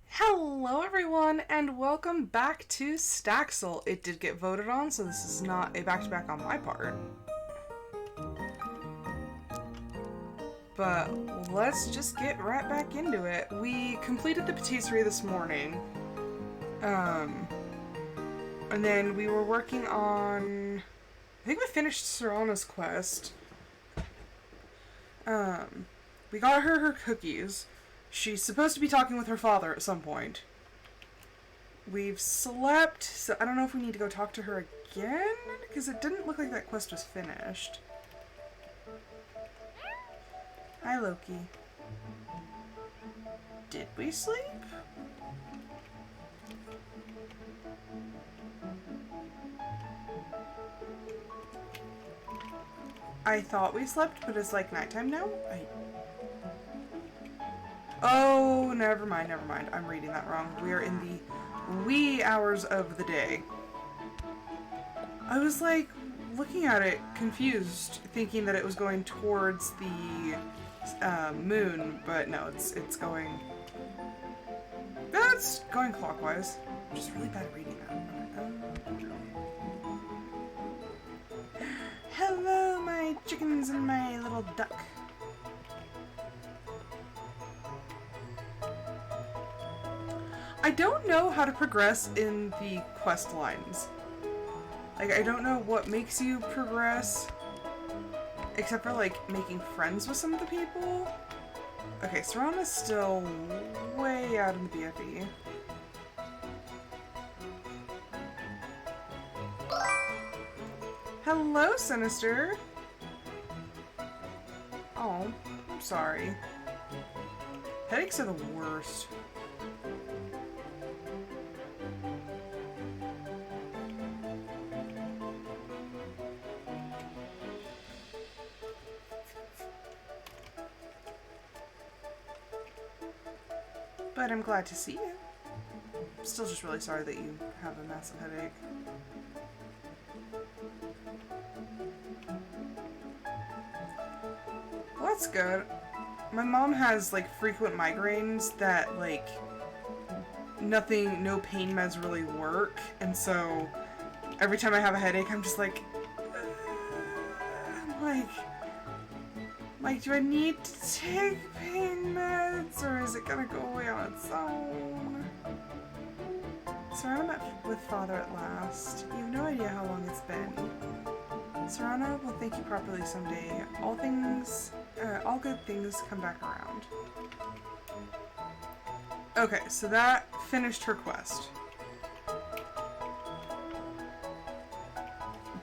Hello everyone, and welcome back to Staxel. It did get voted on, so this is not a back-to-back on my part. But let's just get right back into it. We completed the patisserie this morning. And then we were working on... I think we finished Serana's quest. We got her cookies. She's supposed to be talking with her father at some point. We've slept, so I don't know if we need to go talk to her again, because it didn't look like that quest was finished. Hi, Loki. Did we sleep? I thought we slept, but it's like nighttime now? Oh, never mind. I'm reading that wrong. We are in the wee hours of the day. I was like looking at it confused, thinking that it was going towards the moon, but no, it's going... That's going clockwise. I'm just really bad at reading that. Hello, my chickens and my little duck. I don't know how to progress in the quest lines. Like, I don't know what makes you progress, except for, like, making friends with some of the people. Okay, Serana's still way out in the BFE. Hello, Sinister! Oh, I'm sorry. Headaches are the worst. But I'm glad to see you. I'm still just really sorry that you have a massive headache. Well, that's good. My mom has, like, frequent migraines that, like, no pain meds really work. And so, every time I have a headache, I'm just like, do I need to take pain meds, or is it gonna go away on its own? Serana met with father at last. You have no idea how long it's been. Serana will thank you properly someday. All good things come back around. Okay, so that finished her quest.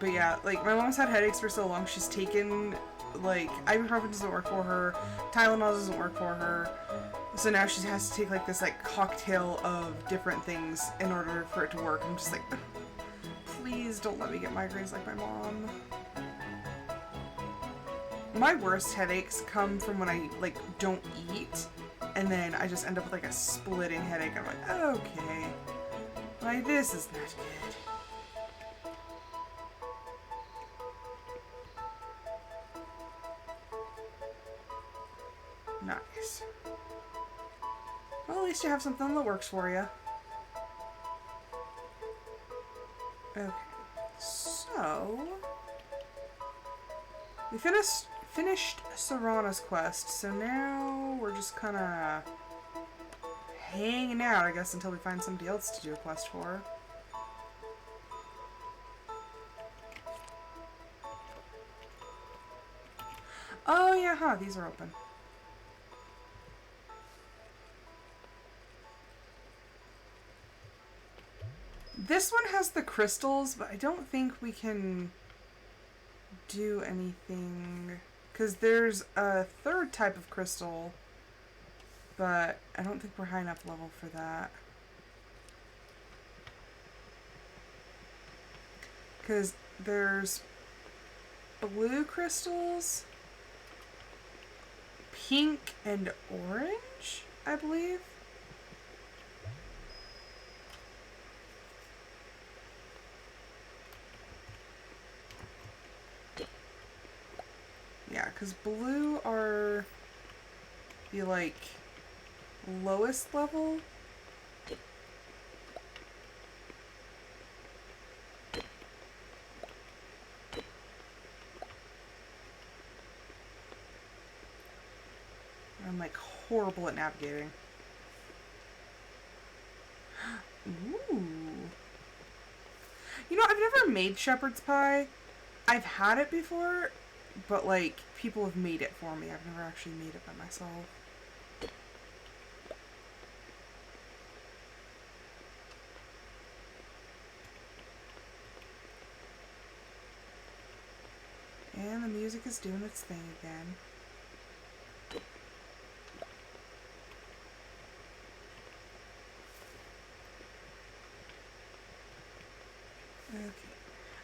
But yeah, like, my mom's had headaches for so long, she's taken, like, ibuprofen doesn't work for her, Tylenol doesn't work for her, so now she has to take, like, this, like, cocktail of different things in order for it to work. I'm just like, please don't let me get migraines like my mom. My worst headaches come from when I, like, don't eat. and then I just end up with like a splitting headache. I'm like, okay, like this is not good. Nice. Well, at least you have something that works for you. Okay, so we finished Serana's quest, so now we're just kind of hanging out, I guess, until we find somebody else to do a quest for. Oh yeah, huh, these are open. This one has the crystals, but I don't think we can do anything, because there's a third type of crystal, but I don't think we're high enough level for that. Because there's blue crystals, pink and orange, I believe. Yeah, because blue are the, like, lowest level. I'm, like, horrible at navigating. Ooh. You know, I've never made shepherd's pie. I've had it before, but, like, people have made it for me. I've never actually made it by myself. And the music is doing its thing again. Okay.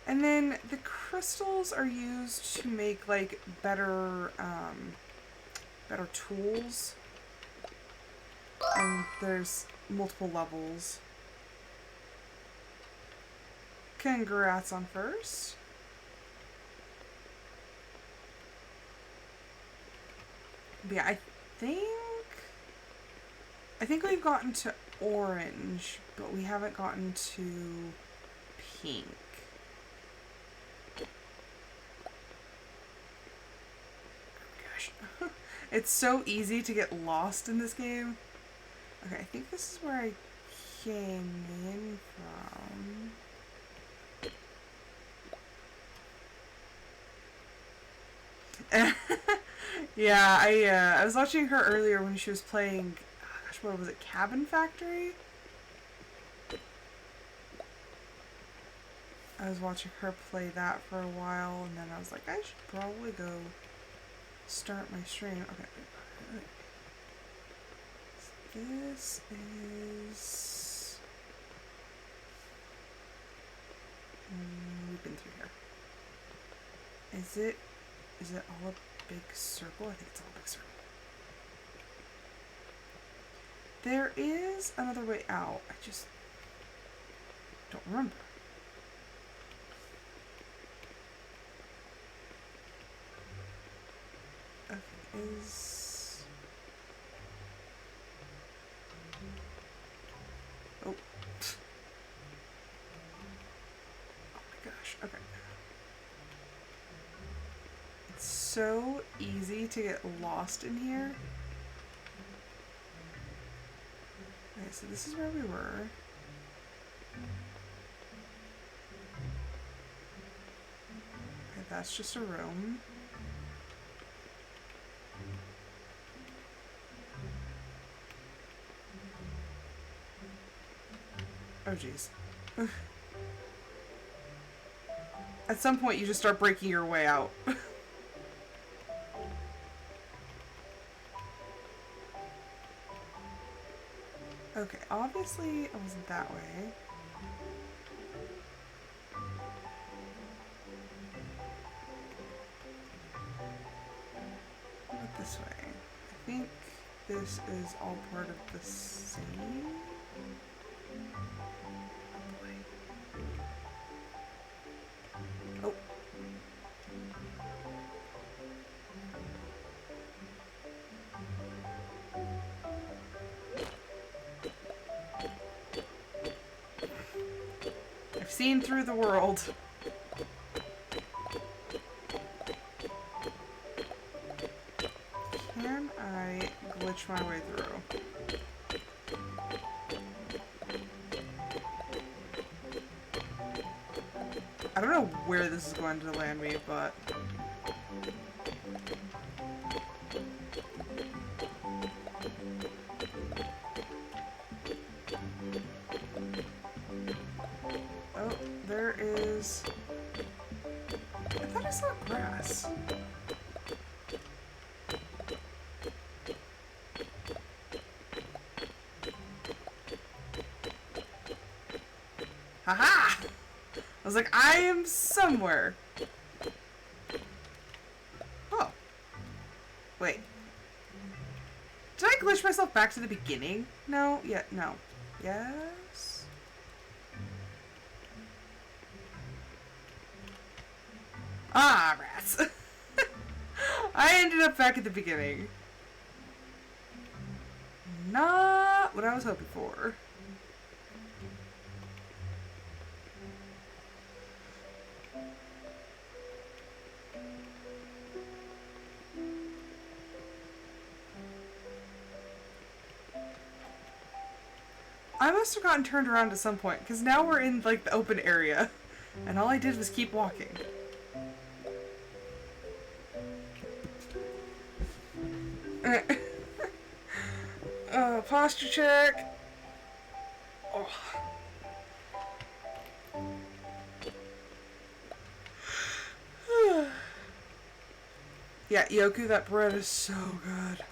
And then the crystals are used to make, like, better tools. And there's multiple levels. Congrats on first. But yeah, I think we've gotten to orange, but we haven't gotten to pink. Gosh. It's so easy to get lost in this game. Okay, I think this is where I came in from. Yeah, I was watching her earlier when she was playing, gosh, what was it, Cabin Factory? I was watching her play that for a while, and then I was like, I should probably go start my stream. Okay. This is... we've been through here. Is it all a big circle? I think it's all a big circle. There is another way out. I just don't remember. Okay, is... Oh. Oh my gosh, okay. It's so easy to get lost in here. Okay, so this is where we were. Okay, that's just a room. Oh jeez. At some point you just start breaking your way out. Okay, obviously it wasn't that way. What about this way? I think this is all part of the same. Oh. I've seen through the world. Can I glitch my way through? I don't know where this is going to land me, but... Oh, there is... I thought I saw grass. Haha! I was like, I am somewhere. Oh. Wait. Did I glitch myself back to the beginning? No? Yeah, no. Yes? Ah, rats. I ended up back at the beginning. Not what I was hoping for. I must have gotten turned around at some point, because now we're in, like, the open area. And all I did was keep walking. Posture check. Oh. Yeah, Yoku, that bread is so good.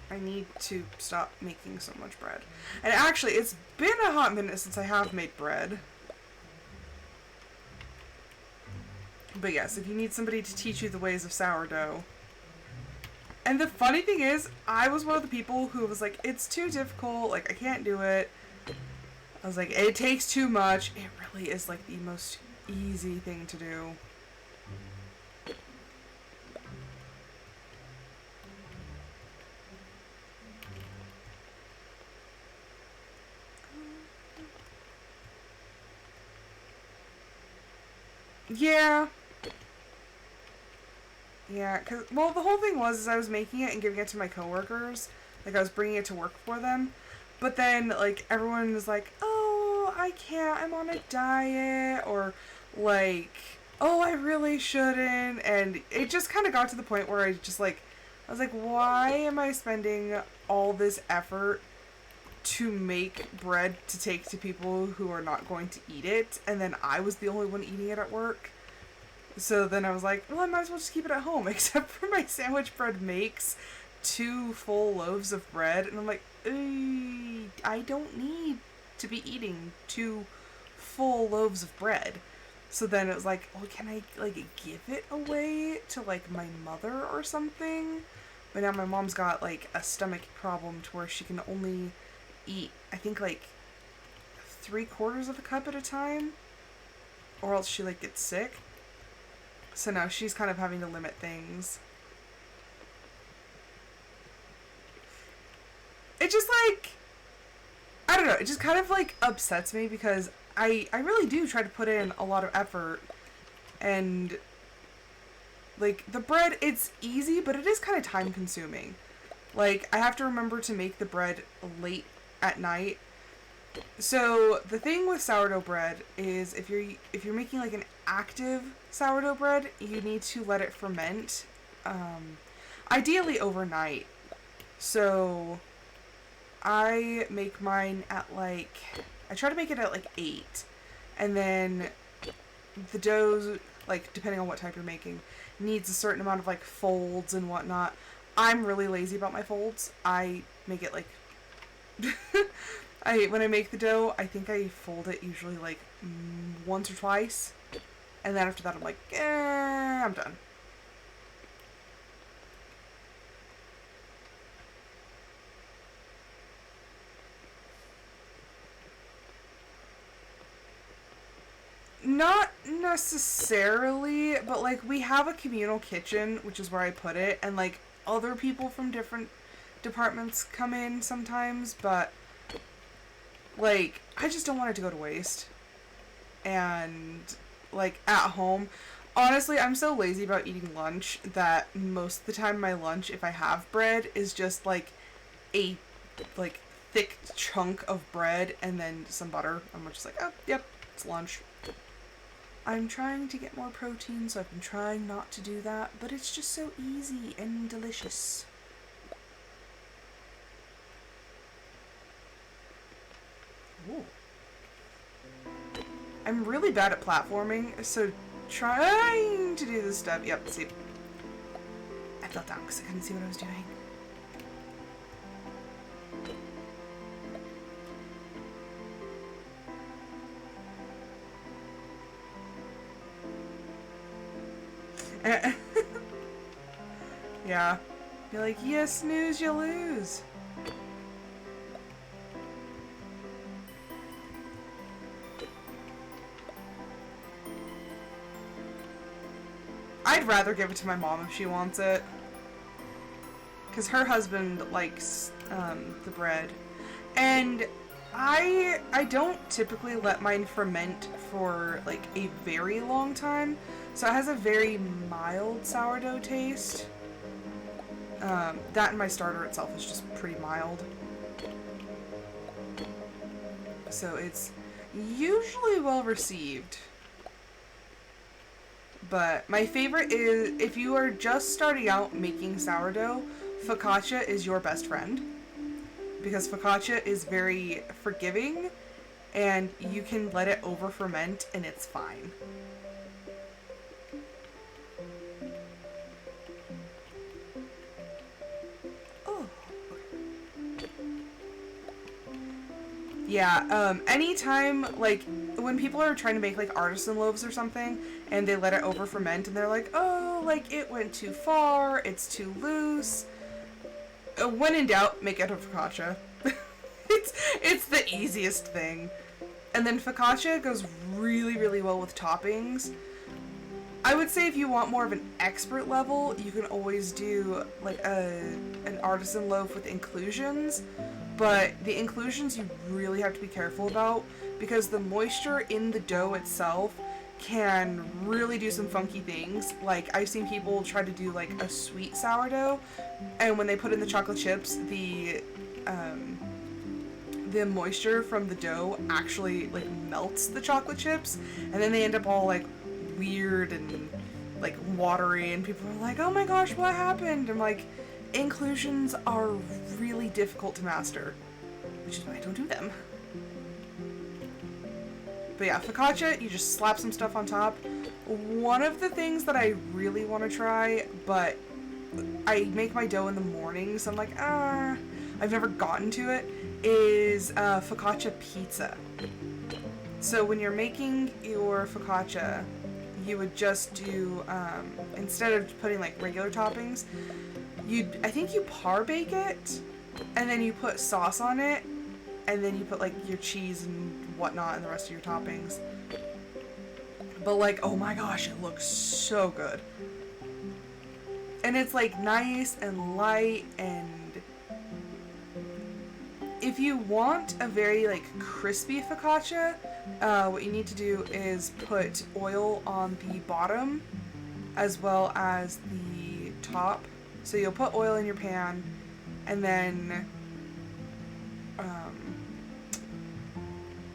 I need to stop making so much bread. And actually, it's been a hot minute since I have made bread. But yes, if you need somebody to teach you the ways of sourdough. And the funny thing is, I was one of the people who was like, it's too difficult, like, I can't do it. I was like, it takes too much. It really is, like, the most easy thing to do. Yeah. Yeah, cause, well, the whole thing was, is I was making it and giving it to my coworkers. Like, I was bringing it to work for them. But then, like, everyone was like, oh, I can't, I'm on a diet, or, like, oh, I really shouldn't, and it just kind of got to the point where I just, like, I was like, why am I spending all this effort to make bread to take to people who are not going to eat it, and then I was the only one eating it at work? So then I was like, well, I might as well just keep it at home, except for my sandwich bread makes 2 full loaves of bread, and I'm like, I don't need to be eating 2 full loaves of bread. So then it was like, well, can I, like, give it away to, like, my mother or something? But now my mom's got, like, a stomach problem to where she can only eat, I think, like, 3/4 of a cup at a time, or else she, like, gets sick. So now she's kind of having to limit things. It just, like, I don't know, it just kind of, like, upsets me because I really do try to put in a lot of effort, and, like, the bread, it's easy, but it is kind of time consuming. Like, I have to remember to make the bread late at night. So the thing with sourdough bread is if you're making, like, an active sourdough bread, you need to let it ferment, ideally overnight. So I make mine at, like, I try to make it at, like, 8, and then the dough, like, depending on what type you're making, needs a certain amount of, like, folds and whatnot. I'm really lazy about my folds. I make it, like, when I make the dough, I think I fold it usually, like, once or twice, and then after that I'm like, I'm done. Not necessarily, but like we have a communal kitchen, which is where I put it, and like other people from different departments come in sometimes, but like I just don't want it to go to waste. And like at home, honestly, I'm so lazy about eating lunch that most of the time my lunch, if I have bread, is just like a like thick chunk of bread and then some butter. I'm just like, oh, yep, it's lunch. I'm trying to get more protein, so I've been trying not to do that, but it's just so easy and delicious. Ooh. I'm really bad at platforming, so trying to do this stuff. Yep, see. I fell down because I couldn't see what I was doing. Yeah. You're like, you snooze, you lose. I'd rather give it to my mom if she wants it. Because her husband likes the bread. And I don't typically let mine ferment for like a very long time. So it has a very mild sourdough taste. That and my starter itself is just pretty mild. So it's usually well received. But my favorite is, if you are just starting out making sourdough, focaccia is your best friend. Because focaccia is very forgiving, and you can let it over ferment and it's fine. Oh. Yeah, anytime, like, when people are trying to make, like, artisan loaves or something, and they let it over ferment, and they're like, oh, like, it went too far, it's too loose. When in doubt, make it a focaccia. It's the easiest thing. And then focaccia goes really, really well with toppings. I would say if you want more of an expert level, you can always do, like, an artisan loaf with inclusions. But the inclusions you really have to be careful about, because the moisture in the dough itself can really do some funky things. Like, I've seen people try to do like a sweet sourdough, and when they put in the chocolate chips, the moisture from the dough actually like melts the chocolate chips, and then they end up all like weird and like watery, and people are like, oh my gosh, what happened? I'm like, inclusions are really difficult to master, which is why I don't do them. But yeah, focaccia, you just slap some stuff on top. One of the things that I really want to try, but I make my dough in the morning, so I'm like, I've never gotten to it, is focaccia pizza. So when you're making your focaccia, you would just do, instead of putting like regular toppings, I think you par bake it, and then you put sauce on it, and then you put like your cheese and whatnot and the rest of your toppings. But like, oh my gosh, it looks so good. And it's like nice and light, and if you want a very like crispy focaccia, what you need to do is put oil on the bottom as well as the top. So you'll put oil in your pan, and then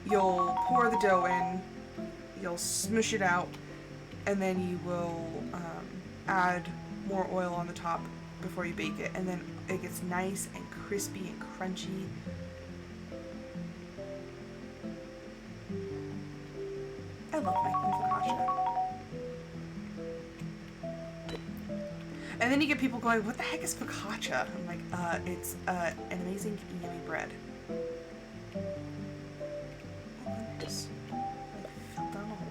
you'll pour the dough in, you'll smush it out, and then you will add more oil on the top before you bake it, and then it gets nice and crispy and crunchy. I love making focaccia. And then you get people going, what the heck is focaccia? I'm like, it's an amazing yummy bread. Goodness. I fell down a hole.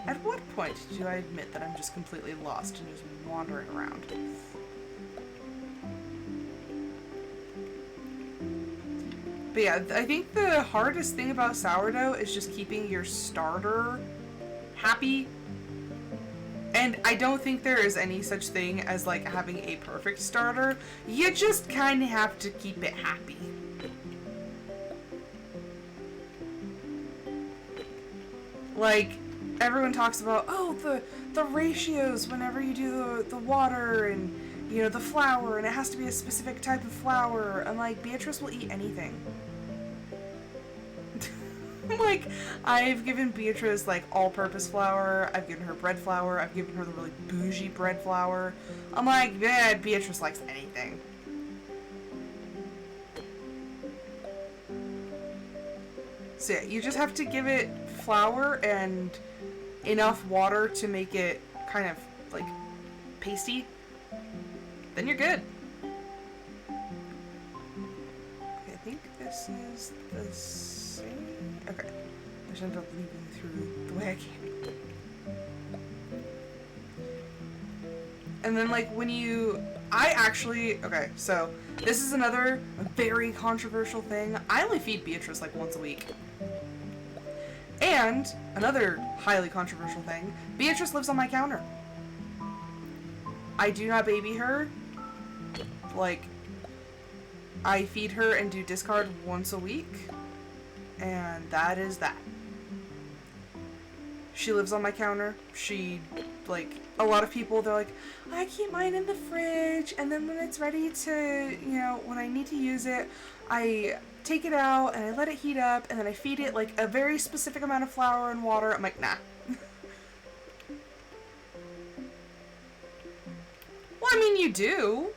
At what point do I admit that I'm just completely lost and just wandering around? But yeah, I think the hardest thing about sourdough is just keeping your starter happy. And I don't think there is any such thing as like having a perfect starter. You just kind of have to keep it happy. Like, everyone talks about, oh, the ratios whenever you do the water and, you know, the flour, and it has to be a specific type of flour. I'm like, Beatrice will eat anything. Like, I've given Beatrice, like, all-purpose flour. I've given her bread flour. I've given her the really bougie bread flour. I'm like, yeah, Beatrice likes anything. So yeah, you just have to give it flour and enough water to make it kind of, like, pasty. Then you're good. Okay, I think this is the same. Okay. I just ended up leaving through the way I came. And then, like, when you... Okay, so this is another very controversial thing. I only feed Beatrice, like, once a week. And another highly controversial thing, Beatrice lives on my counter. I do not baby her. Like, I feed her and do discard once a week. And that is that. She lives on my counter. She, like, a lot of people, they're like, I keep mine in the fridge, and then when it's ready to, you know, when I need to use it, I take it out and I let it heat up, and then I feed it, like, a very specific amount of flour and water. I'm like, nah. Well, I mean, you do.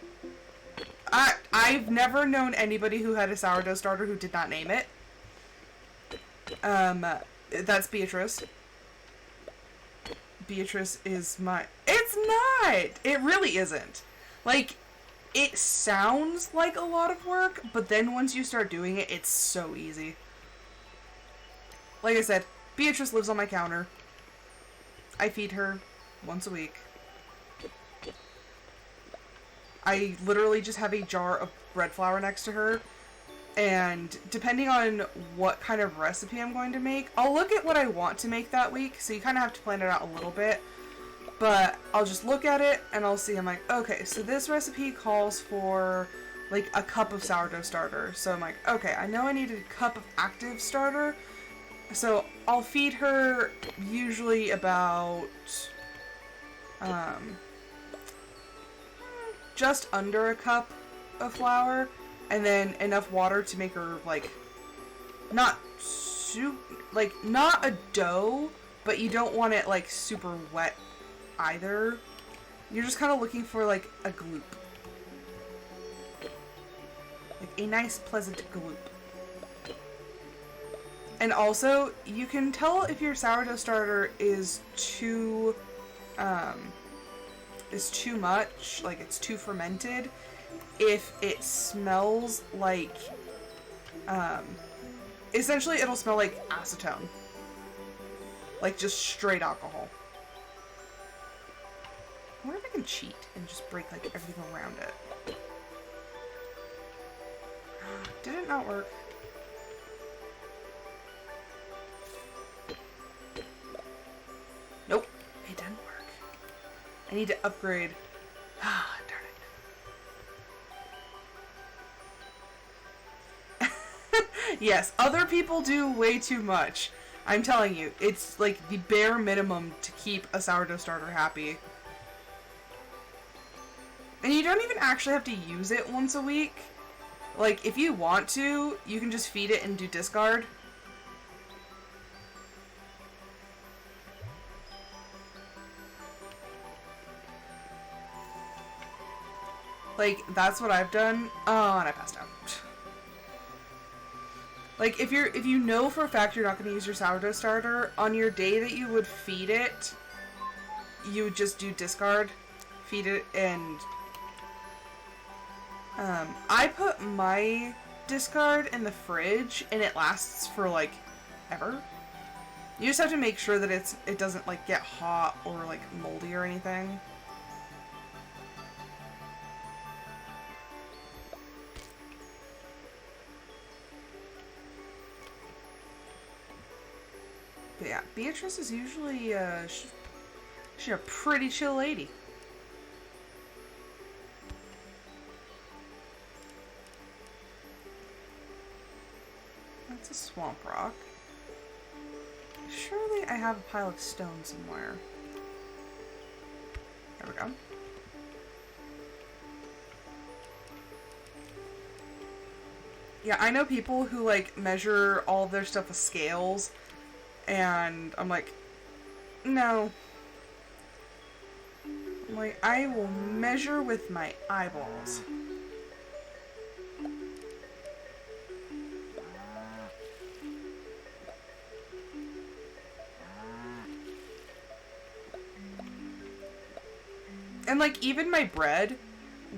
I've never known anybody who had a sourdough starter who did not name it. That's Beatrice. Beatrice is my... It's not! It really isn't. Like, it sounds like a lot of work, but then once you start doing it, it's so easy. Like I said, Beatrice lives on my counter. I feed her once a week. I literally just have a jar of bread flour next to her. And depending on what kind of recipe I'm going to make, I'll look at what I want to make that week, so you kind of have to plan it out a little bit. But I'll just look at it, and I'll see, I'm like, okay, so this recipe calls for, like, a cup of sourdough starter. So I'm like, okay, I know I need a cup of active starter, so I'll feed her usually about, just under a cup of flour. And then enough water to make her, like, not a dough, but you don't want it, like, super wet either. You're just kind of looking for, like, a gloop. Like, a nice, pleasant gloop. And also, you can tell if your sourdough starter is too much, like, it's too fermented, if it smells like, essentially it'll smell like acetone. Like just straight alcohol. I wonder if I can cheat and just break like everything around it. Did it not work? Nope, it didn't work. I need to upgrade. Ah, darn it. Yes, other people do way too much. I'm telling you, it's like the bare minimum to keep a sourdough starter happy. And you don't even actually have to use it once a week. Like, if you want to, you can just feed it and do discard. Like, that's what I've done. Oh, and I passed out. Like, if you know for a fact you're not going to use your sourdough starter, on your day that you would feed it, you would just do discard, feed it, and I put my discard in the fridge, and it lasts for, like, ever. You just have to make sure that it doesn't, like, get hot or, like, moldy or anything. But yeah, Beatrice is usually, she's a pretty chill lady. That's a swamp rock. Surely I have a pile of stone somewhere. There we go. Yeah, I know people who, like, measure all of their stuff with scales, and I'm like, no. I'm like, I will measure with my eyeballs. And, like, even my bread,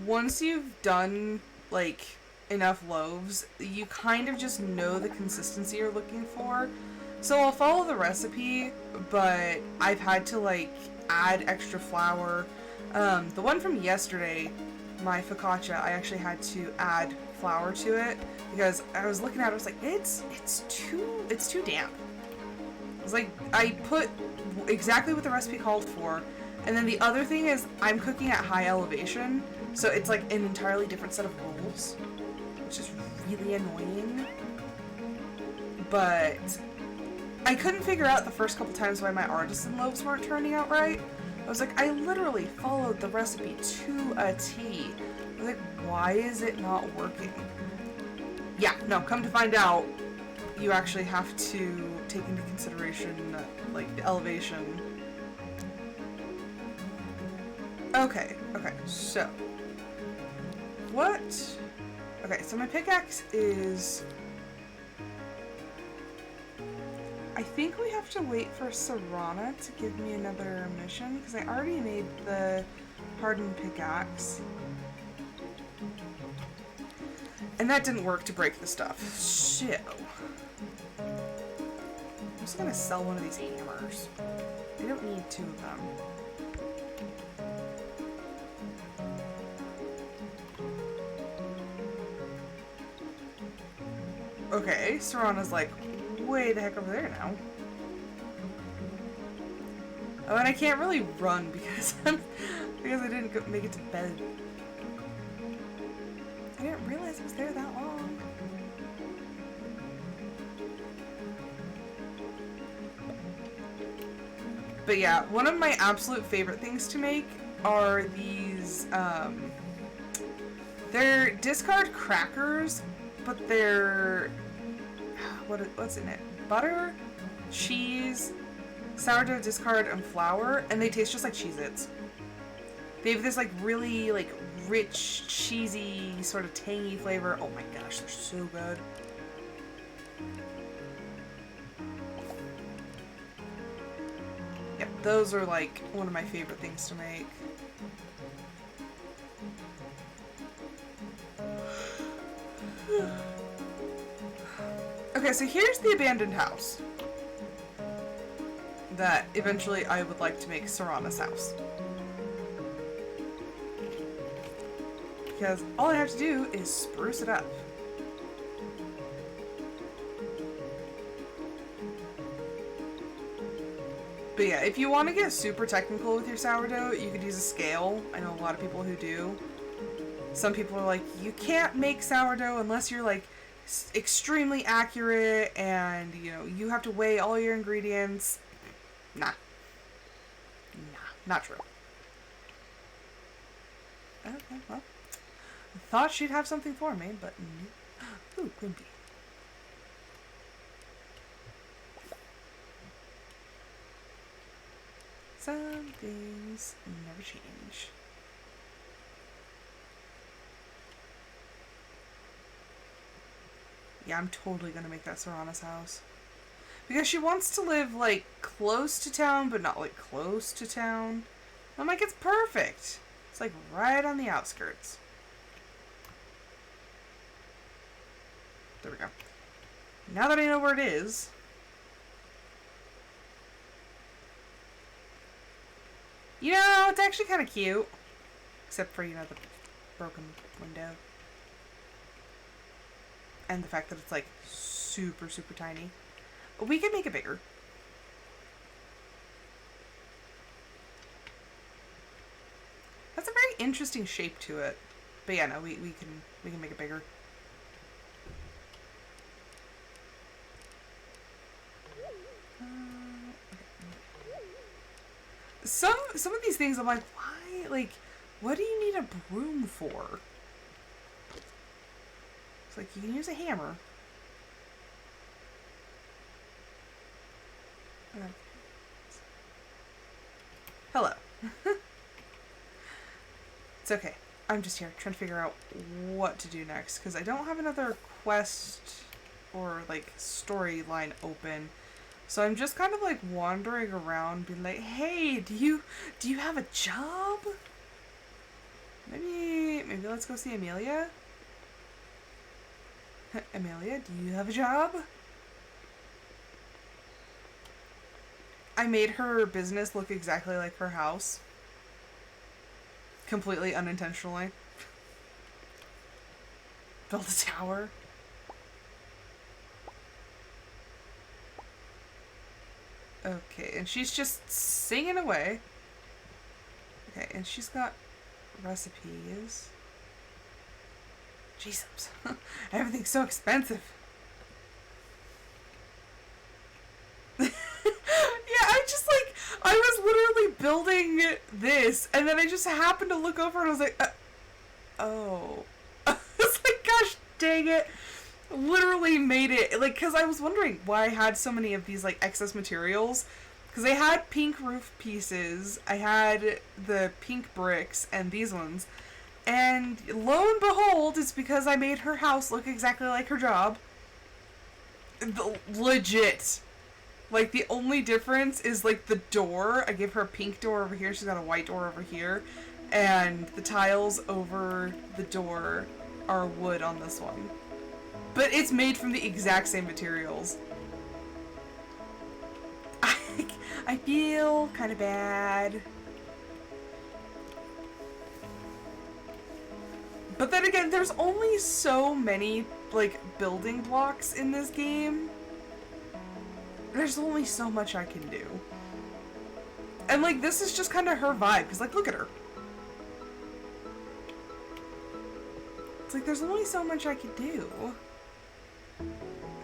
once you've done, like, enough loaves, you kind of just know the consistency you're looking for. So I'll follow the recipe, but I've had to, like, add extra flour. The one from yesterday, my focaccia, I actually had to add flour to it because I was looking at it, I was like, it's too damp. I was like, I put exactly what the recipe called for. And then the other thing is I'm cooking at high elevation, so it's like an entirely different set of rules, which is really annoying. But I couldn't figure out the first couple times why my artisan loaves weren't turning out right. I was like, I literally followed the recipe to a T. I was like, why is it not working? Yeah, no, come to find out, you actually have to take into consideration, like, the elevation. Okay, so what? Okay, so my pickaxe is, I think we have to wait for Serana to give me another mission because I already made the hardened pickaxe. And that didn't work to break the stuff. So I'm just gonna sell one of these hammers. I don't need two of them. Okay, Serana's like way the heck over there now. Oh, and I can't really run because I didn't make it to bed. I didn't realize it was there that long. But yeah, one of my absolute favorite things to make are these, they're discard crackers, but they're, what's in it? Butter, cheese, sourdough discard, and flour, and they taste just like Cheez-Its. They have this, like, really, like, rich, cheesy, sort of tangy flavor. Oh my gosh, they're so good. Yep, those are, like, one of my favorite things to make. Okay, so here's the abandoned house that eventually I would like to make Serana's house. Because all I have to do is spruce it up. But yeah, if you want to get super technical with your sourdough, you could use a scale. I know a lot of people who do. Some people are like, you can't make sourdough unless you're like extremely accurate and, you know, you have to weigh all your ingredients. Nah, not true. Okay, well, I thought she'd have something for me, but ooh, green pea. Some things never change. Yeah, I'm totally gonna make that Serana's house. Because she wants to live, like, close to town, but not, like, close to town. I'm like, it's perfect. It's, like, right on the outskirts. There we go. Now that I know where it is... You know, it's actually kind of cute. Except for, you know, the broken window. And the fact that it's, like, super, super tiny. We can make it bigger. interesting shape to it. But yeah, no, we can make it bigger. Some of these things I'm like, why? Like, what do you need a broom for? It's like, you can use a hammer. Hello. It's okay. I'm just here trying to figure out what to do next because I don't have another quest or like storyline open. So I'm just kind of like wandering around being like, "Hey, do you have a job? Maybe let's go see Amelia." Amelia, do you have a job? I made her business look exactly like her house. Completely unintentionally. Built a tower. Okay, and she's just singing away. Okay, and she's got recipes. Jesus. Everything's so expensive. I was literally building this, and then I just happened to look over and I was like, oh. I was like, gosh dang it. Literally made it, like, because I was wondering why I had so many of these, like, excess materials. Because I had pink roof pieces, I had the pink bricks, and these ones. And lo and behold, it's because I made her house look exactly like her job. Legit. Like, the only difference is, like, the door. I gave her a pink door over here. She's got a white door over here. And the tiles over the door are wood on this one. But it's made from the exact same materials. I feel kind of bad. But then again, there's only so many, like, building blocks in this game. There's only so much I can do. And, like, this is just kind of her vibe, because, like, look at her. It's like, there's only so much I can do.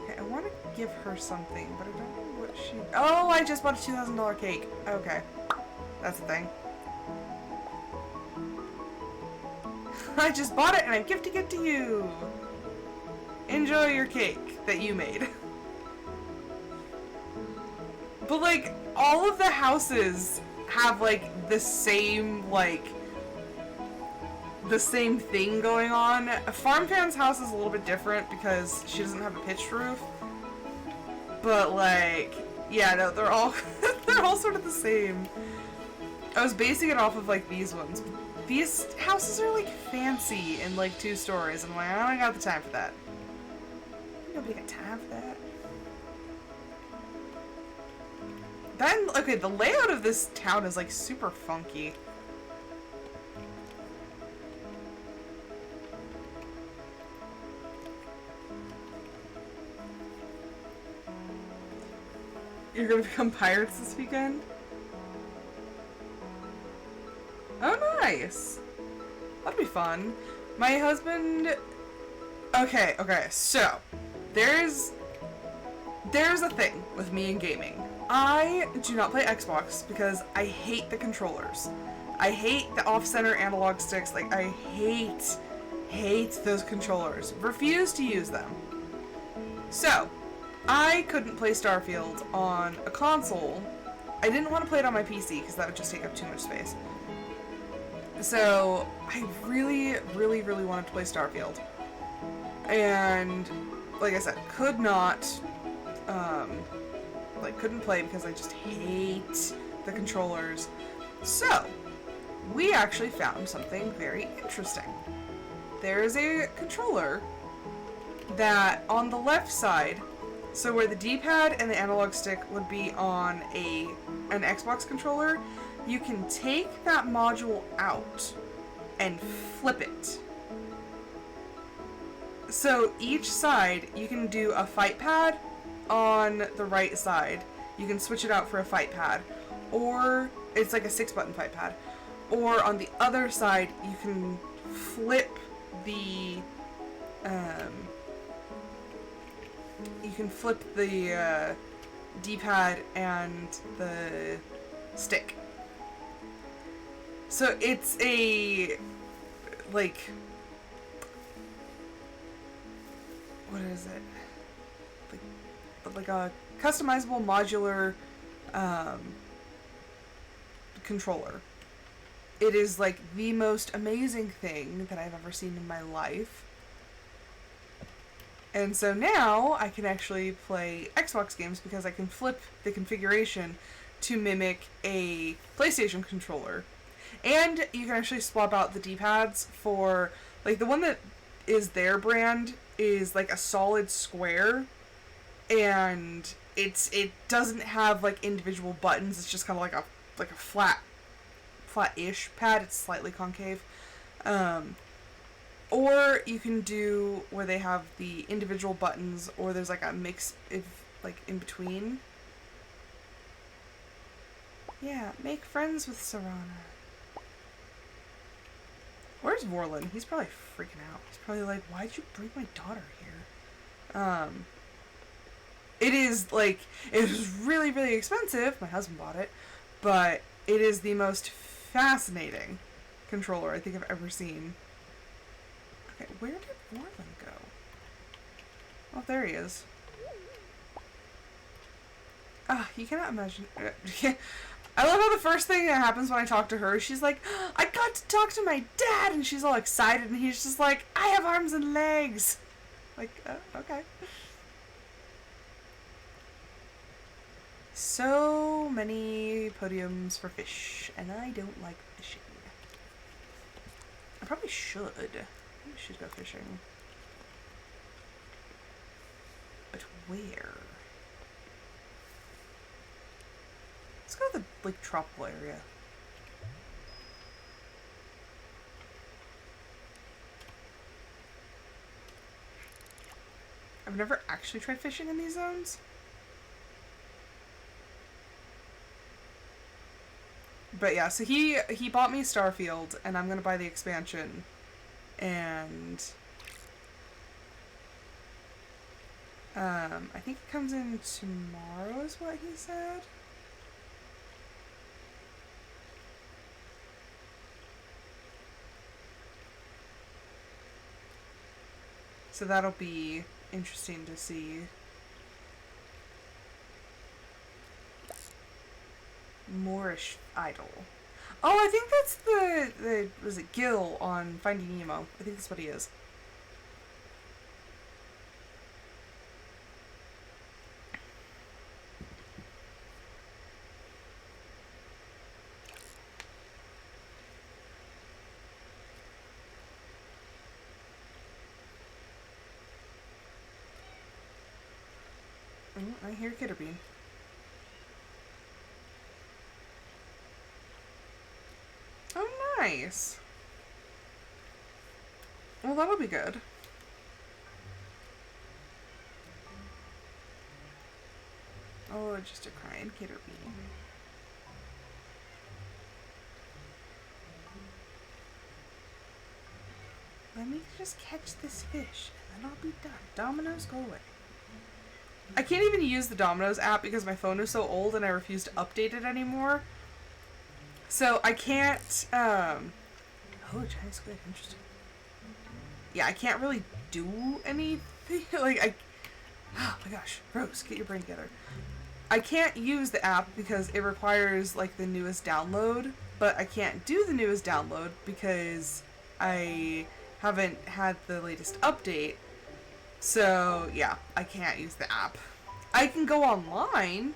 Okay, I want to give her something, but I don't know what she... Oh, I just bought a $2,000 cake. Okay. That's the thing. I just bought it, and I'm gifting it to you. Enjoy your cake that you made. But, like, all of the houses have, like, the same, like, the same thing going on. Farm Fan's house is a little bit different because she doesn't have a pitched roof. But, like, yeah, no, they're all, they're all sort of the same. I was basing it off of, like, these ones. These houses are, like, fancy in, like, 2 stories. And I'm like, I don't got the time for that. Nobody got time for that. Then, okay, the layout of this town is, like, super funky. You're gonna become pirates this weekend? Oh, nice! That'd be fun. My husband... Okay, so... There's a thing with me and gaming. I do not play Xbox because I hate the controllers. I hate the off-center analog sticks. Like, I hate those controllers. Refuse to use them. So, I couldn't play Starfield on a console. I didn't want to play it on my PC because that would just take up too much space. So, I really wanted to play Starfield. And, like I said, could not... couldn't play because I just hate the controllers. So, we actually found something very interesting. There is a controller that on the left side, so where the D-pad and the analog stick would be on an Xbox controller, you can take that module out and flip it. So each side, you can do a fight pad on the right side. You can switch it out for a fight pad. Or, it's like a 6-button fight pad. Or on the other side, you can flip the D-pad and the stick. So it's a, like, what is it? Like a customizable modular controller. It is like the most amazing thing that I've ever seen in my life. And so now I can actually play Xbox games because I can flip the configuration to mimic a PlayStation controller. And you can actually swap out the D-pads for, like, the one that is their brand is like a solid square, and it doesn't have like individual buttons. It's just kind of like a flat-ish pad. It's slightly concave. Or you can do where they have the individual buttons, or there's like a mix like in between. Yeah, make friends with Serana. Where's Vorlin? He's probably freaking out. He's probably like, why'd you bring my daughter here? It is like, it was really, really expensive. My husband bought it. But it is the most fascinating controller I think I've ever seen. Okay, where did Vorlin go? Oh, there he is. Ah, you cannot imagine. I love how the first thing that happens when I talk to her, she's like, I got to talk to my dad, and she's all excited, and he's just like, I have arms and legs. Like, okay. So many podiums for fish, and I don't like fishing. I probably should. I should go fishing. But where? Let's go to the, like, tropical area. I've never actually tried fishing in these zones. But yeah, so he bought me Starfield, and I'm gonna buy the expansion. And I think it comes in tomorrow is what he said. So that'll be interesting to see. Moorish Idol. Oh, I think that's the was it Gil on Finding Nemo? I think that's what he is. Oh, I hear Kitterbean. Oh, nice. Well, that'll be good. Oh, just a crying Kitterbean. Let me just catch this fish, and then I'll be done. Dominoes, go away. I can't even use the Dominoes app because my phone is so old and I refuse to update it anymore. So I can't, oh, giant squid, interesting. Yeah, I can't really do anything, like, oh my gosh, Rose, get your brain together. I can't use the app because it requires, like, the newest download, but I can't do the newest download because I haven't had the latest update. So, yeah, I can't use the app. I can go online,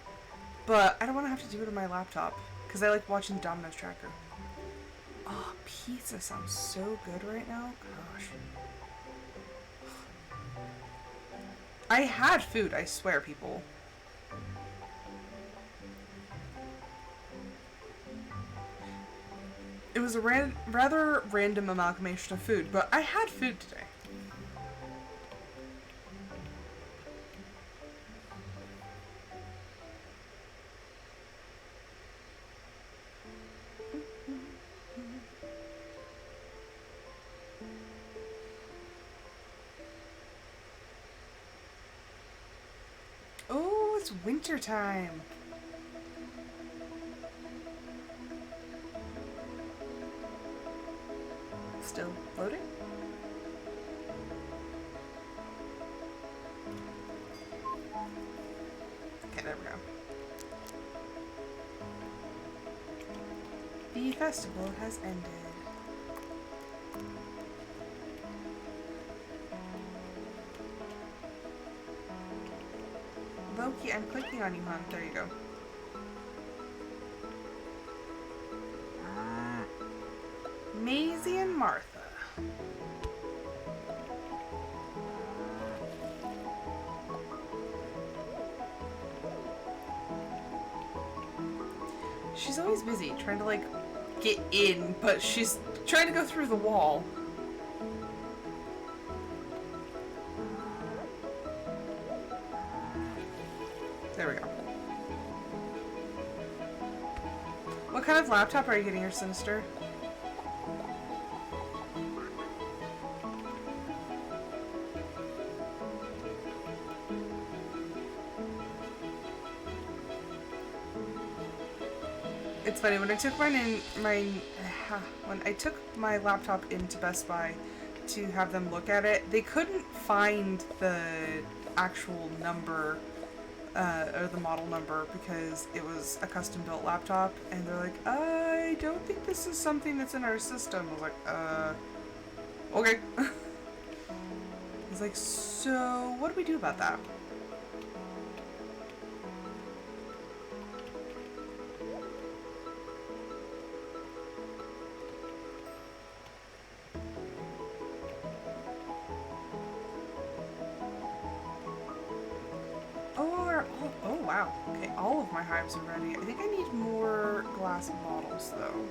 but I don't want to have to do it on my laptop because I like watching the Domino's tracker. Oh, pizza sounds so good right now. Gosh. I had food, I swear, people. It was a rather random amalgamation of food, but I had food today. it's winter time. Still loading? Okay, there we go. The festival has ended. Loki, I'm clicking on you, hon. There you go. Maisie and Martha. She's always busy trying to, like, get in, but she's trying to go through the wall. There we go. What kind of laptop are you getting your Sinister? It's funny, when I took when I took my laptop into Best Buy to have them look at it, they couldn't find the actual number or the model number because it was a custom built laptop, and they're like, I don't think this is something that's in our system. I was like, okay. He's like, so what do we do about that? Oh wow, okay, all of my hives are ready. I think I need more glass bottles though.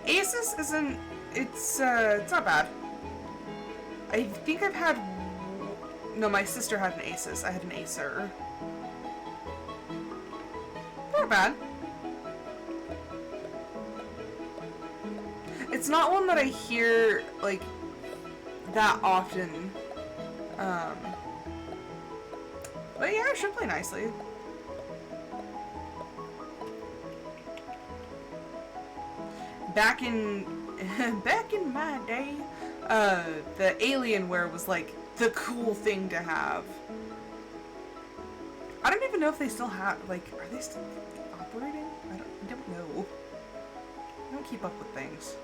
Asus isn't, it's not bad. I think I've had, no, my sister had an Asus, I had an Acer. Not bad. It's not one that I hear, like, that often. But yeah, it should play nicely. Back in my day, the Alienware was like the cool thing to have. I don't even know if they still have, like, are they still operating? I don't know. I don't keep up with things.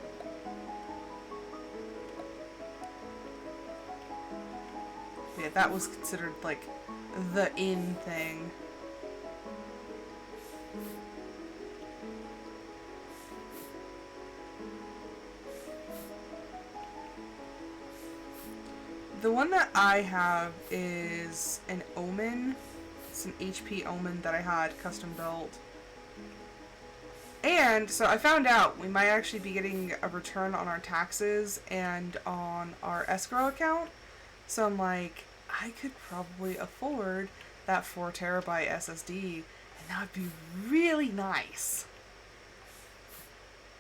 Yeah, that was considered, like, the in thing. The one that I have is an Omen. It's an HP Omen that I had custom built. And so I found out we might actually be getting a return on our taxes and on our escrow account. So I'm like, I could probably afford that 4 terabyte SSD, and that would be really nice.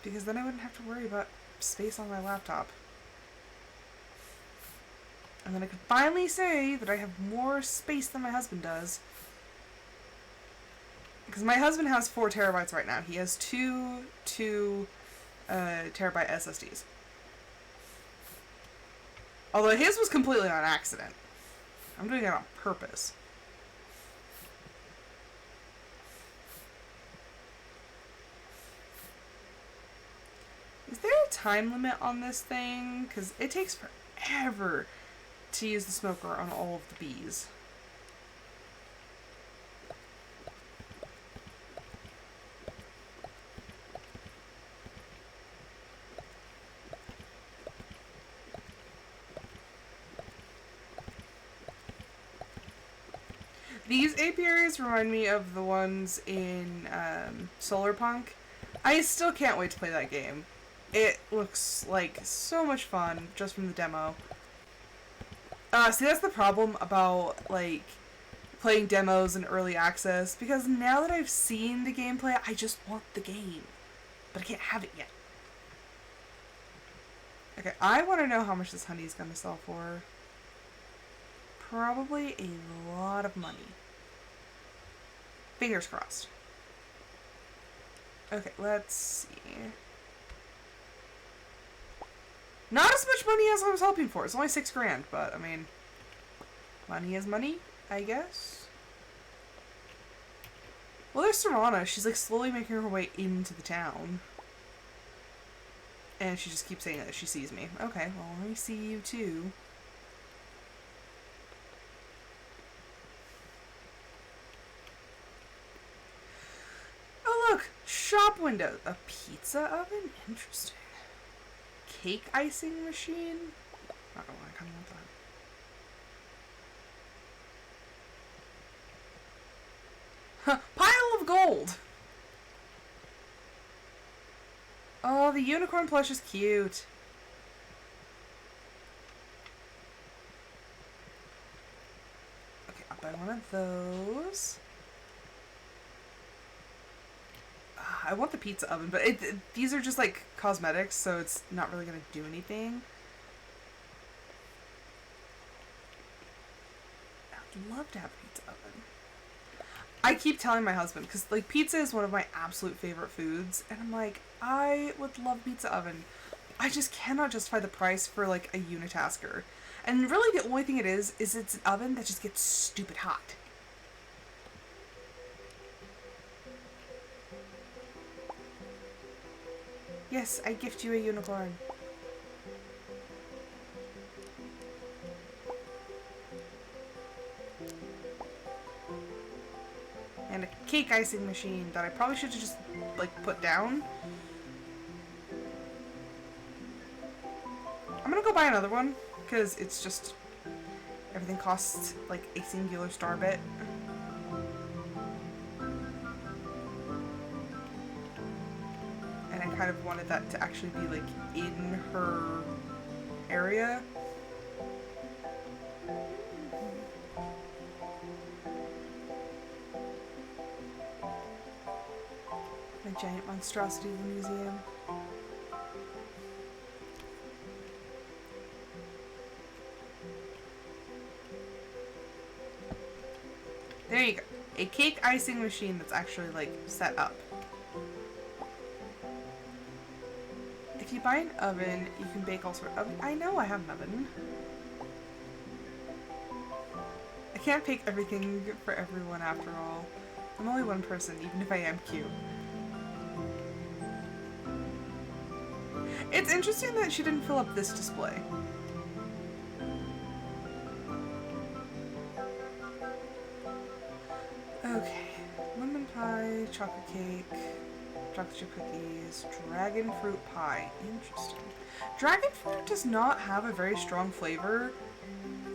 Because then I wouldn't have to worry about space on my laptop. And then I could finally say that I have more space than my husband does. Because my husband has 4 terabytes right now. He has two terabyte SSDs. Although his was completely on accident. I'm doing it on purpose. Is there a time limit on this thing? Because it takes forever to use the smoker on all of the bees. These apiaries remind me of the ones in Solarpunk. I still can't wait to play that game. It looks like so much fun just from the demo. See, that's the problem about, like, playing demos in early access, because now that I've seen the gameplay, I just want the game. But I can't have it yet. Okay, I want to know how much this honey is going to sell for. Probably a lot of money. Fingers crossed. Okay, let's see. Not as much money as I was hoping for. It's only 6 grand, but I mean, money is money, I guess. Well, there's Serana. She's like slowly making her way into the town. And she just keeps saying that she sees me. Okay, well, I see you too. Oh, look! Shop window. A pizza oven? Interesting. Cake icing machine? Not gonna lie, I kinda want that. Huh, pile of gold! Oh, the unicorn plush is cute. Okay, I'll buy one of those. I want the pizza oven, but these are just like cosmetics, so it's not really gonna do anything. I'd love to have a pizza oven. I keep telling my husband, because like pizza is one of my absolute favorite foods, and I'm like, I would love pizza oven. I just cannot justify the price for like a unitasker. And really the only thing it is it's an oven that just gets stupid hot. Yes, I gift you a unicorn. And a cake icing machine that I probably should have just, like, put down. I'm gonna go buy another one, because it's just... everything costs, like, a singular star bit. And I kind of wanted that to actually be, like, in her area. A giant monstrosity of a museum. There you go. A cake icing machine that's actually, like, set up. If you buy an oven, you can bake all sorts of... I know I have an oven. I can't bake everything for everyone after all. I'm only one person, even if I am cute. It's interesting that she didn't fill up this display. Okay. Lemon pie, chocolate cake, chocolate chip cookies, dragon fruit pie. Interesting. Dragon fruit does not have a very strong flavor.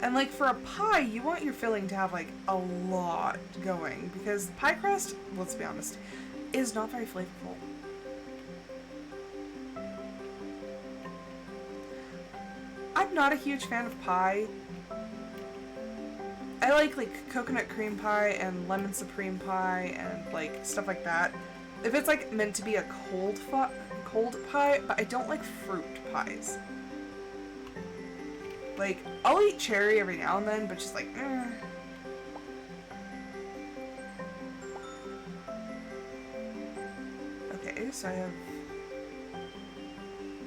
And like for a pie, you want your filling to have like a lot going. Because pie crust, let's be honest, is not very flavorful. I'm not a huge fan of pie. I like coconut cream pie and lemon supreme pie and like stuff like that. If it's like meant to be a cold pie, but I don't like fruit pies. Like I'll eat cherry every now and then, but just like Okay, so I have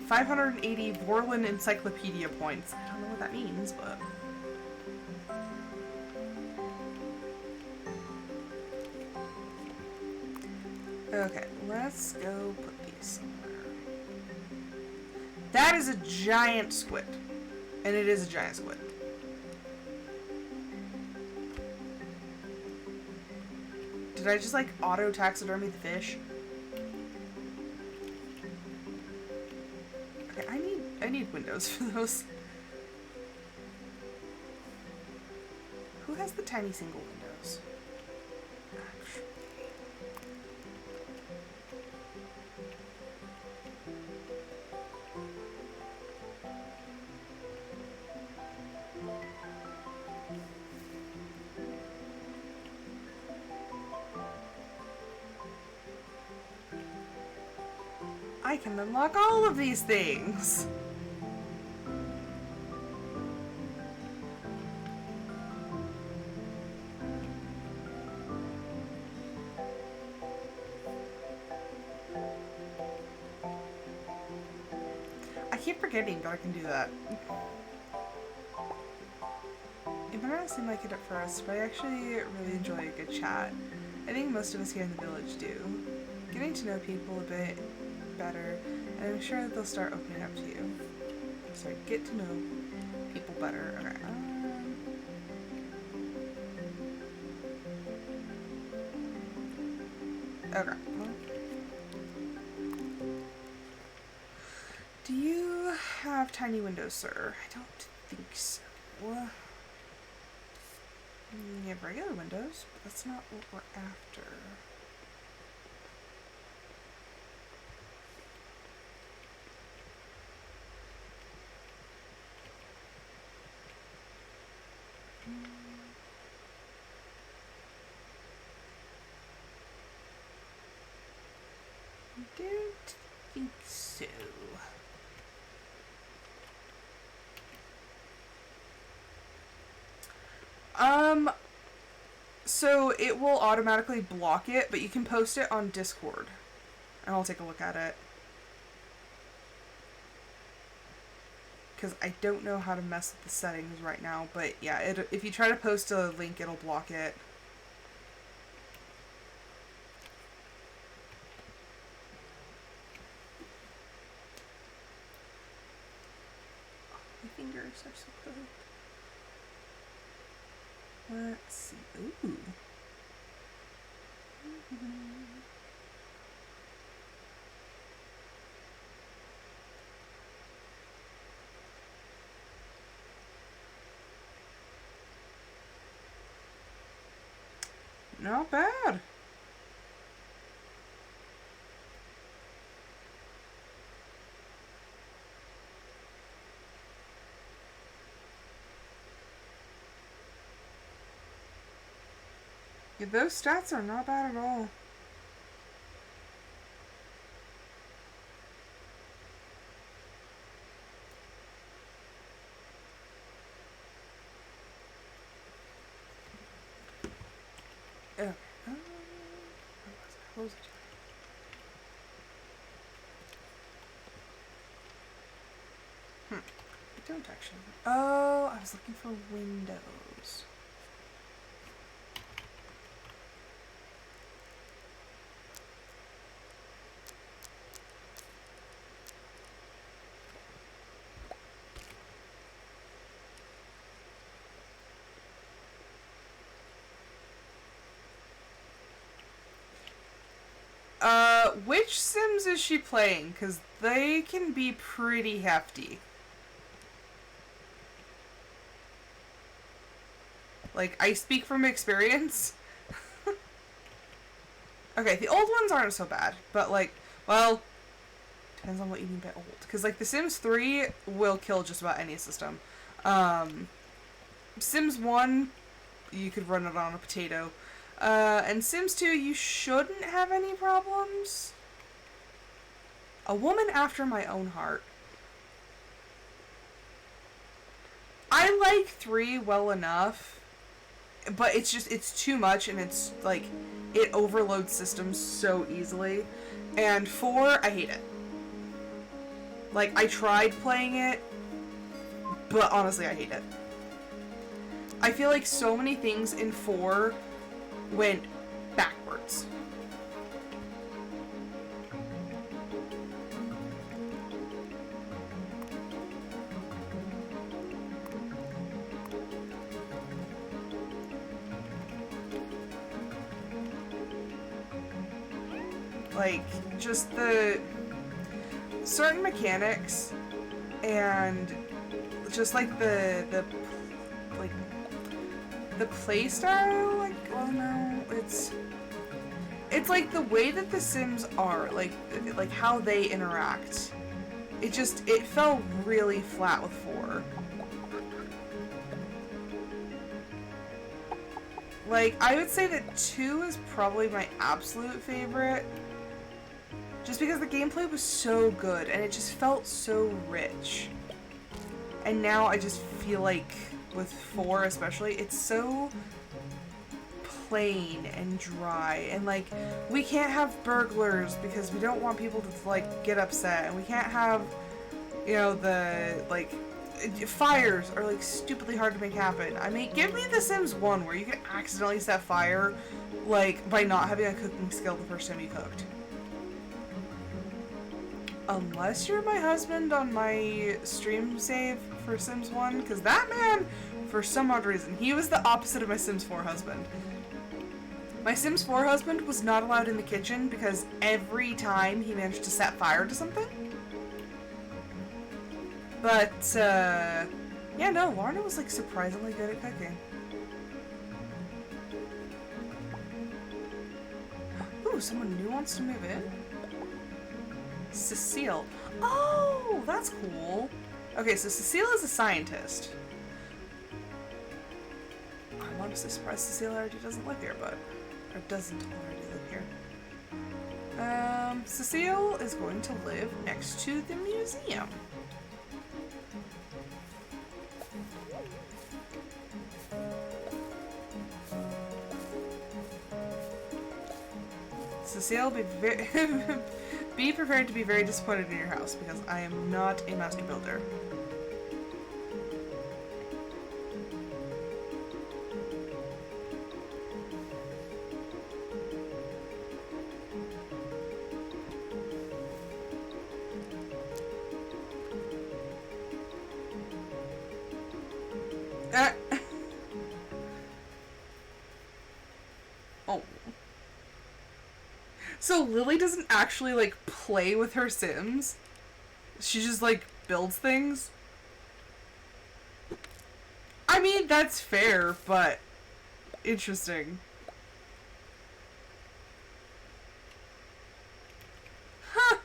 580 Vorlin Encyclopedia points. I don't know what that means, but... Okay, let's go put these somewhere. That is a giant squid. And it is a giant squid. Did I just like auto taxidermy the fish? Okay, I need windows for those. Who has the tiny single windows? Actually. I can unlock all of these things! keep forgetting that I can do that. It might not seem like it at first, but I actually really enjoy a good chat. I think most of us here in the village do. Getting to know people a bit better, and I'm sure that they'll start opening up to you. Sorry, get to know people better. Okay. Okay. Well. Do you have tiny windows, sir? I don't think so. You have regular windows, but that's not what we're after. I don't think so. So it will automatically block it, but you can post it on Discord, and I'll take a look at it. Because I don't know how to mess with the settings right now, but yeah, if you try to post a link, it'll block it. Oh, my fingers are so cold. Let's see. Ooh. Not bad. Yeah, those stats are not bad at all. Okay. What was it? I don't actually. Oh, I was looking for windows. Which Sims is she playing? Because they can be pretty hefty. Like, I speak from experience. Okay, the old ones aren't so bad, but like, well, depends on what you mean by old. Because like, The Sims 3 will kill just about any system. Sims 1, you could run it on a potato. And Sims 2, you shouldn't have any problems. A woman after my own heart. I like 3 well enough, but it's just, it's too much, and it's like, it overloads systems so easily. And 4, I hate it. Like, I tried playing it, but honestly, I hate it. I feel like so many things in 4 went backwards. Like, just the certain mechanics and just like the play style, like, well, no, it's like the way that the Sims are, like how they interact. It fell really flat with 4. Like, I would say that 2 is probably my absolute favorite. Just because the gameplay was so good, and it just felt so rich. And now I just feel like, with 4 especially, it's so plain and dry. And like, we can't have burglars because we don't want people to like get upset. And we can't have You know, the, like, fires are, like, stupidly hard to make happen. I mean, give me The Sims 1 where you can accidentally set fire, like, by not having a cooking skill the first time you cooked. Unless you're my husband on my stream save for Sims 1, because that man, for some odd reason, he was the opposite of my Sims 4 husband. My Sims 4 husband was not allowed in the kitchen because every time he managed to set fire to something. But, yeah, no, Lorna was, like, surprisingly good at cooking. Ooh, someone new wants to move in? Cecile. Oh, that's cool. Okay, so Cecile is a scientist. I'm honestly surprised Cecile already doesn't live here, but... Or doesn't already live here. Cecile is going to live next to the museum. Cecile, be prepared to be very disappointed in your house, because I am not a master builder. Oh. So Lily doesn't actually, like, play with her Sims? She just, like, builds things? I mean, that's fair, but interesting. Huh.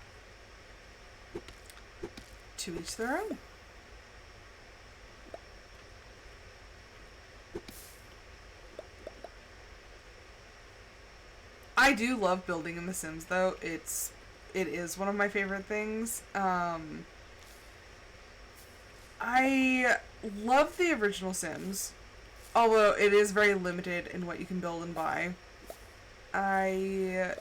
To each their own. I do love building in The Sims, though. It is one of my favorite things. I love the original Sims, although it is very limited in what you can build and buy. I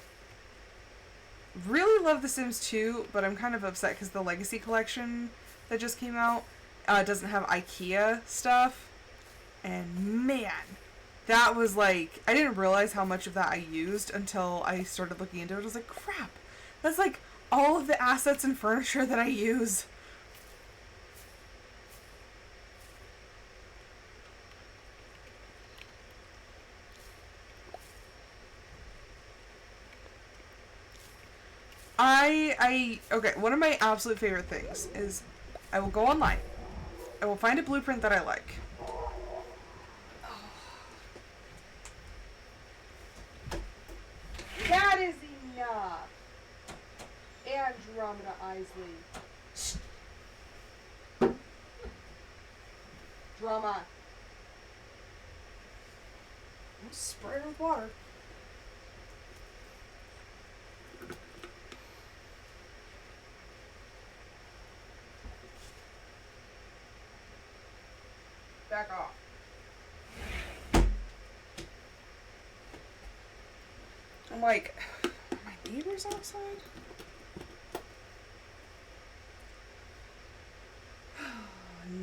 really love The Sims 2, but I'm kind of upset because the Legacy Collection that just came out doesn't have IKEA stuff. And man, that was like, I didn't realize how much of that I used until I started looking into it. I was like, crap, that's like all of the assets and furniture that I use. Okay, one of my absolute favorite things is I will go online. I will find a blueprint that I like. That is enough! Andromeda Isley. Drama. I'm spraying with water. Back off. I'm like, are my neighbors outside?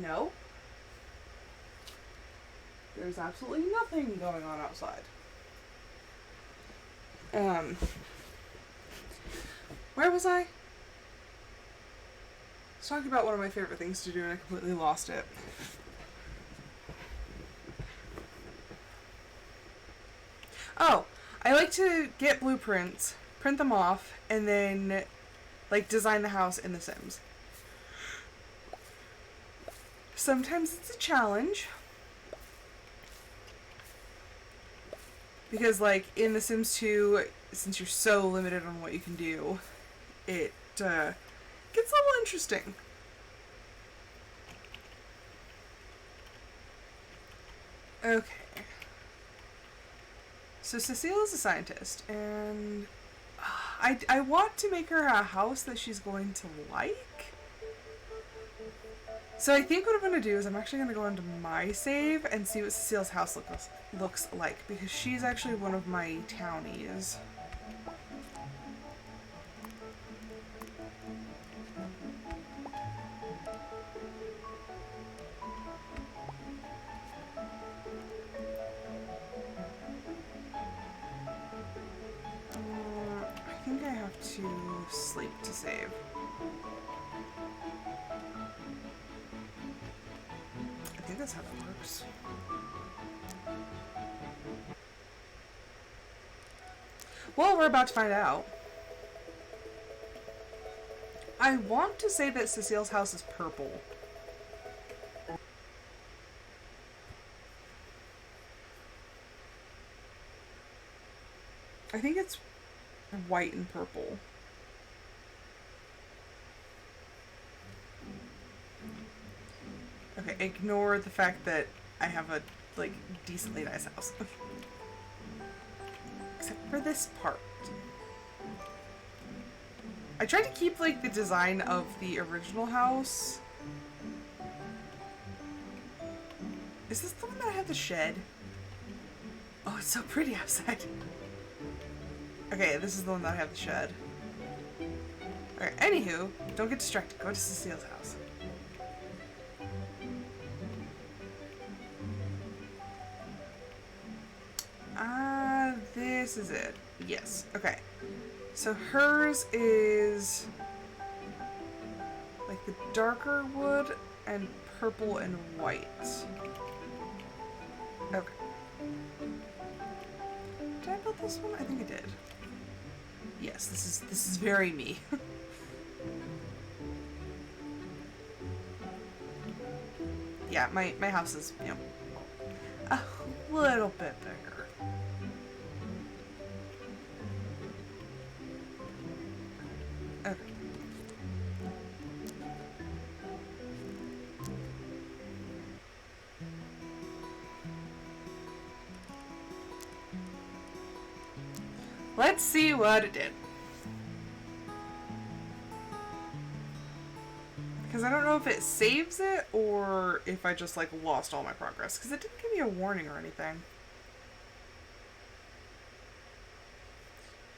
No. There's absolutely nothing going on outside. Where was I? I was talking about one of my favorite things to do and I completely lost it. Oh, I like to get blueprints, print them off, and then, like, design the house in The Sims. Sometimes it's a challenge. Because, like, in The Sims 2, since you're so limited on what you can do, it gets a little interesting. Okay. So Cecile is a scientist, and I want to make her a house that she's going to like. So I think what I'm going to do is I'm actually going to go into my save and see what Cecile's house looks like, because she's actually one of my townies. have to sleep to save. I think that's how that works. Well, we're about to find out. I want to say that Cecile's house is purple. I think it's white and purple. Okay, ignore the fact that I have a, like, decently nice house. Except for this part. I tried to keep, like, the design of the original house. Is this the one that had the shed? Oh, it's so pretty outside. Okay, this is the one that I have the shed. Alright, anywho, don't get distracted. Go to Cecile's house. This is it. Yes. Okay. So hers is like the darker wood and purple and white. Okay. Did I build this one? I think I did. Yes, this is very me. Yeah, my house is, you know, a little bit bigger. Okay. Let's see what it did. Because I don't know if it saves it or if I just, like, lost all my progress. Because it didn't give me a warning or anything.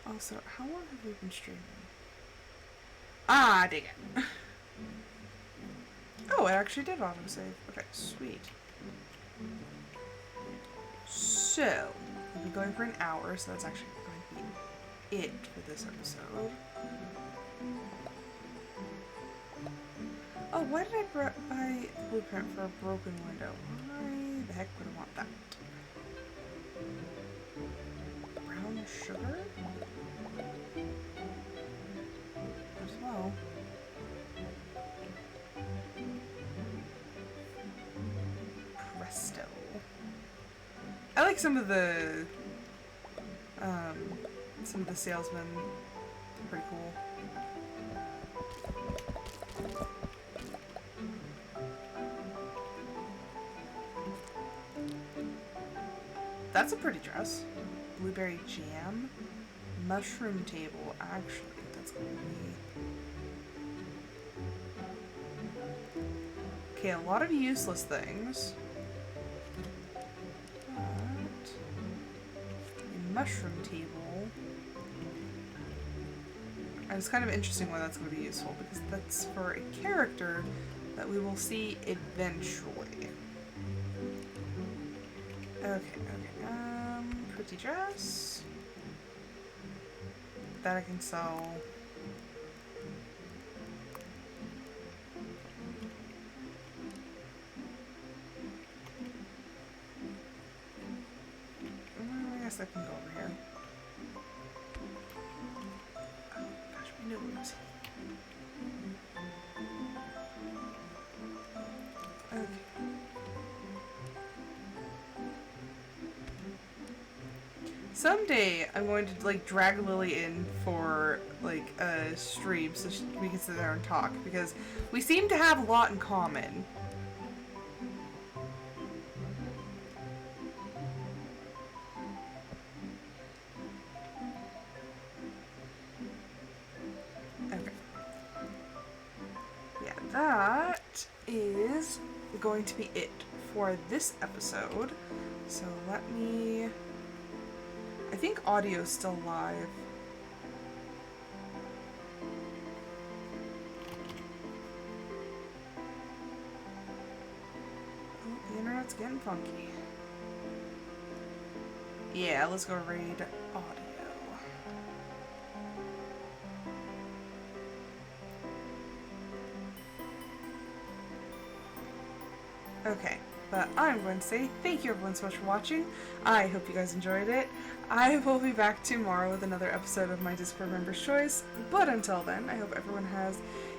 Also, how long have we been streaming? Ah, dang it. Oh, it actually did autosave. Okay, sweet. So, we'll be going for an hour, so that's actually going to be it for this episode. Oh, why did I buy the blueprint for a broken window? Why the heck would I want that? Brown sugar? As well. Presto. I like some of the salesmen. They're pretty cool. That's a pretty dress. Blueberry jam. Mushroom table. Actually, that's gonna be... Okay, a lot of useless things. But... a mushroom table. And it's kind of interesting why that's going to be useful, because that's for a character that we will see eventually. Okay. Pretty dress. That I can sell. I guess I can go over here. Oh gosh, my nose. Okay. Someday I'm going to like drag Lily in for like a stream so we can sit there and talk, because we seem to have a lot in common. Okay. Yeah, that is going to be it for this episode. So let me... I think audio's still live. Oh, the internet's getting funky. Yeah, let's go raid audio. Okay, but I'm going to say thank you everyone so much for watching. I hope you guys enjoyed it. I will be back tomorrow with another episode of my Discord Member's Choice, but until then, I hope everyone has